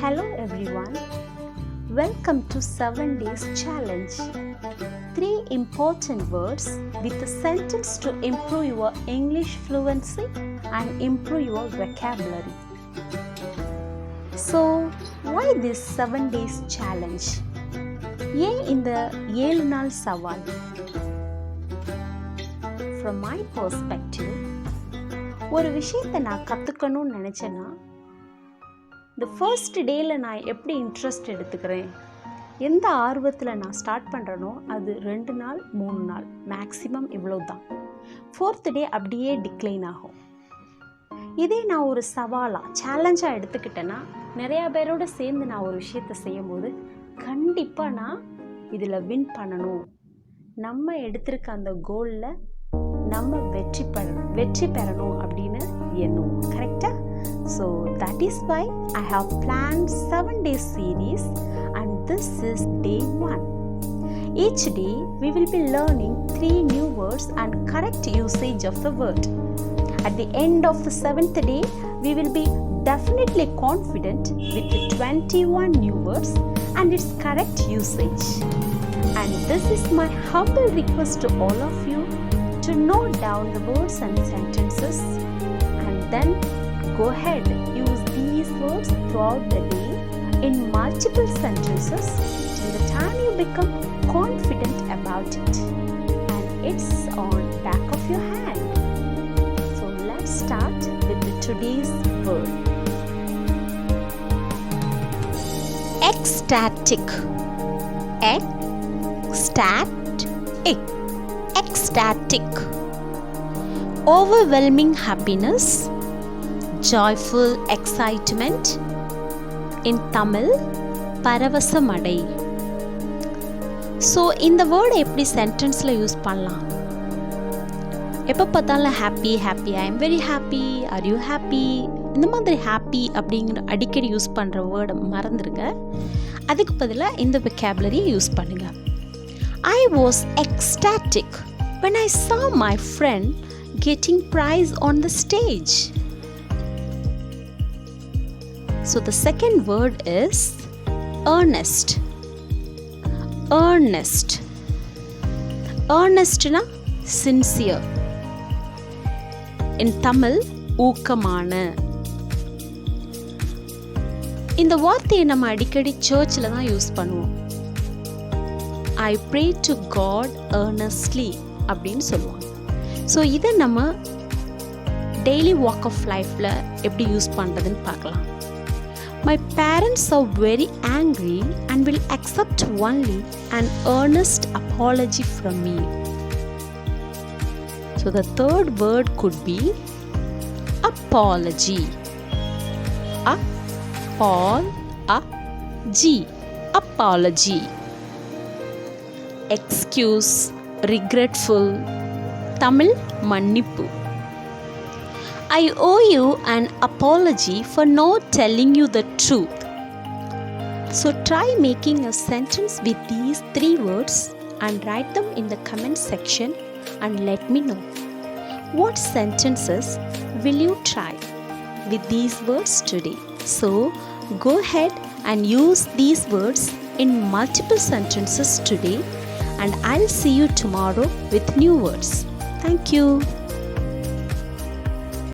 Hello everyone, welcome to 7 days challenge. 3 important words with a sentence to improve your English fluency and improve your vocabulary. So, why this 7 days challenge? ஏன் இந்த 7 நாள் சவால்? From my perspective, ஒரு விஷயத்தை நான் கற்றுக்கணும்னு நினச்சேன்னா இந்த ஃபர்ஸ்ட் டேயில் நான் எப்படி இன்ட்ரெஸ்ட் எடுத்துக்கிறேன், எந்த ஆர்வத்தில் நான் ஸ்டார்ட் பண்ணுறனோ அது 2 நாள் 3 நாள் மேக்ஸிமம் இவ்வளோ தான். 4th டே அப்படியே டிக்ளைன் ஆகும். இதே நான் ஒரு சவாலாக சேலஞ்சாக எடுத்துக்கிட்டேன்னா நிறையா பேரோடு சேர்ந்து நான் ஒரு விஷயத்தை செய்யும்போது கண்டிப்பாக நான் இதில் வின் பண்ணணும், நம்ம எடுத்திருக்க அந்த கோலில் நம்ம வெற்றி பெறணும் அப்படின்னு எண்ணுவோம். கரெக்டாக? So that is why I have planned 7 days series and this is day 1. Each day we will be learning 3 new words and correct usage of the word. At the end of the 7th day we will be definitely confident with the 21 new words and its correct usage. And this is my humble request to all of you to note down the words and sentences and then go ahead, use these words throughout the day in multiple sentences till the time you become confident about it. And it's on back of your hand. So let's start with the today's word. Ecstatic. Ecstatic. Overwhelming happiness, joyful excitement. In Tamil, பரவசமடை. So இந்த வேர்டை எப்படி சென்டென்ஸில் use பண்ணலாம்? எப்போ பார்த்தாலும் happy I am very happy, are you happy, இந்த மாதிரி ஹாப்பி அப்படிங்கிற அடிக்கடி யூஸ் பண்ணுற வேர்டை மறந்துடுங்க. அதுக்கு பதிலாக இந்த vocabulary யூஸ் பண்ணுங்க. I was ecstatic when I saw my friend getting prize on the stage. So the second word is earnest. Earnest na sincere. In Tamil, ஊக்கமான. இந்த வார்த்தையை நம்ம அடிக்கடி சர்ச்சில் தான் யூஸ் பண்ணுவோம். I pray to God earnestly அப்படின்னு சொல்லுவாங்க. ஸோ இதை நம்ம டெய்லி வாக் ஆஃப் லைஃப்பில் எப்படி யூஸ் பண்ணுறதுன்னு பார்க்கலாம். My parents are very angry and will accept only an earnest apology from me. So the third word could be apology. Apology. Excuse, regretful. Tamil, மன்னிப்பு. I owe you an apology for not telling you the truth. So try making a sentence with these 3 words and write them in the comment section and let me know. What sentences will you try with these words today? So go ahead and use these words in multiple sentences today and I'll see you tomorrow with new words. Thank you.